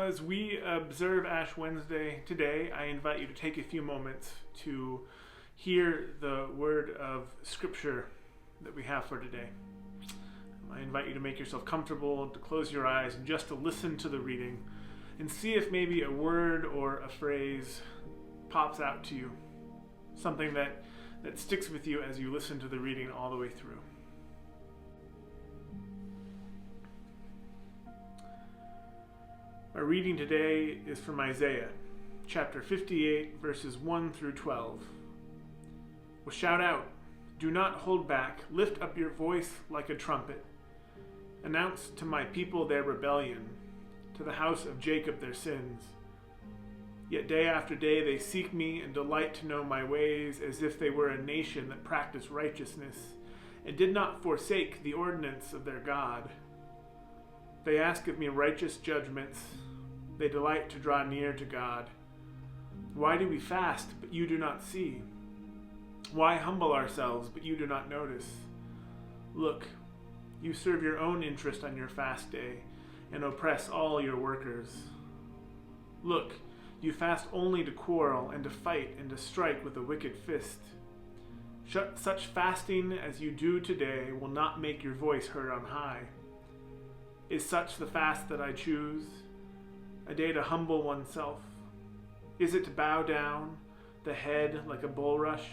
as we observe Ash Wednesday today, I invite you to take a few moments to hear the word of Scripture that we have for today. I invite you to make yourself comfortable, to close your eyes, and just to listen to the reading and see if maybe a word or a phrase pops out to you, something that sticks with you as you listen to the reading all the way through. Our reading today is from Isaiah, chapter 58, verses 1 through 12. Well, shout out, do not hold back, lift up your voice like a trumpet. Announce to my people their rebellion, to the house of Jacob their sins. Yet day after day they seek me and delight to know my ways, as if they were a nation that practiced righteousness and did not forsake the ordinance of their God. They ask of me righteous judgments. They delight to draw near to God. Why do we fast, but you do not see? Why humble ourselves, but you do not notice? Look, you serve your own interest on your fast day and oppress all your workers. Look, you fast only to quarrel and to fight and to strike with a wicked fist. Such fasting as you do today will not make your voice heard on high. Is such the fast that I choose? A day to humble oneself? Is it to bow down the head like a bulrush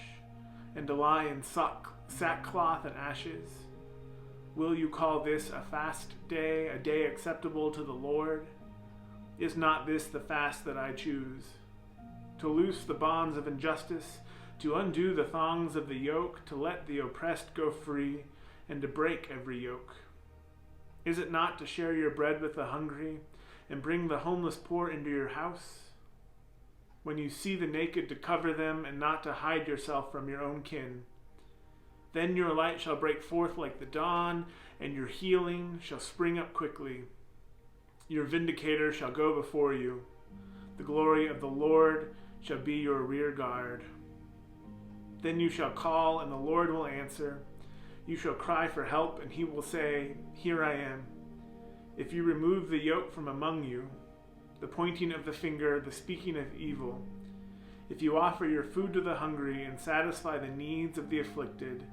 and to lie in sackcloth and ashes? Will you call this a fast day, a day acceptable to the Lord? Is not this the fast that I choose? To loose the bonds of injustice, to undo the thongs of the yoke, to let the oppressed go free, and to break every yoke. Is it not to share your bread with the hungry and bring the homeless poor into your house? When you see the naked, to cover them and not to hide yourself from your own kin. Then your light shall break forth like the dawn, and your healing shall spring up quickly. Your vindicator shall go before you. The glory of the Lord shall be your rear guard. Then you shall call, and the Lord will answer. You shall cry for help, and he will say, Here I am. If you remove the yoke from among you, the pointing of the finger, the speaking of evil, if you offer your food to the hungry and satisfy the needs of the afflicted,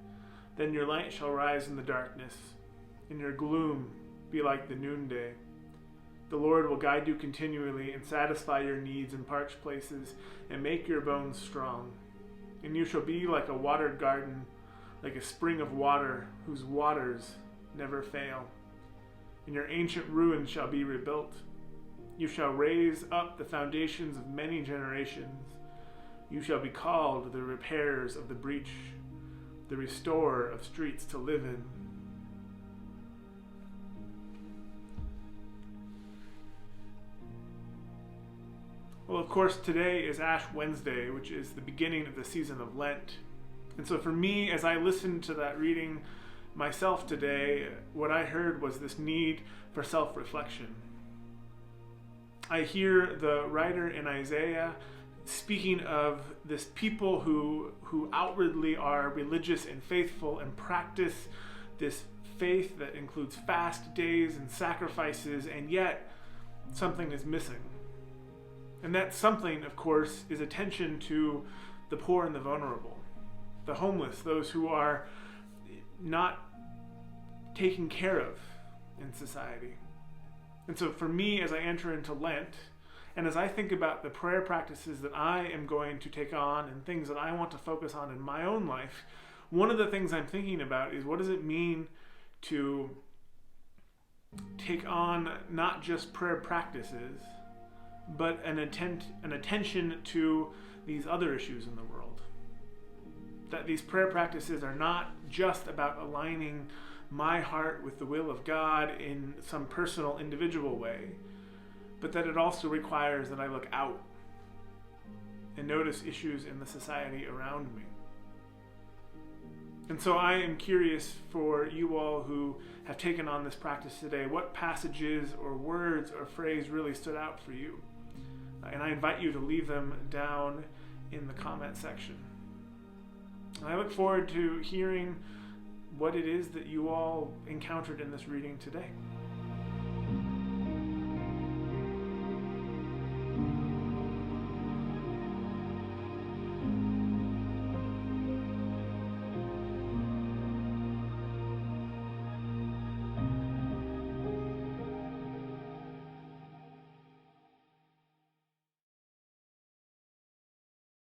then your light shall rise in the darkness, and your gloom be like the noonday. The Lord will guide you continually and satisfy your needs in parched places and make your bones strong. And you shall be like a watered garden, like a spring of water whose waters never fail. And your ancient ruins shall be rebuilt. You shall raise up the foundations of many generations. You shall be called the repairers of the breach, the restorer of streets to live in. Well, of course, today is Ash Wednesday, which is the beginning of the season of Lent. And so for me, as I listened to that reading myself today, what I heard was this need for self-reflection. I hear the writer in Isaiah speaking of this people who outwardly are religious and faithful and practice this faith that includes fast days and sacrifices, and yet something is missing. And that something, of course, is attention to the poor and the vulnerable, the homeless, those who are not taken care of in society. And so for me, as I enter into Lent, and as I think about the prayer practices that I am going to take on and things that I want to focus on in my own life, one of the things I'm thinking about is, what does it mean to take on not just prayer practices, but an attention to these other issues in the world? That these prayer practices are not just about aligning my heart with the will of God in some personal, individual way, but that it also requires that I look out and notice issues in the society around me. And so I am curious for you all who have taken on this practice today, what passages or words or phrase really stood out for you? And I invite you to leave them down in the comment section. And I look forward to hearing what it is that you all encountered in this reading today.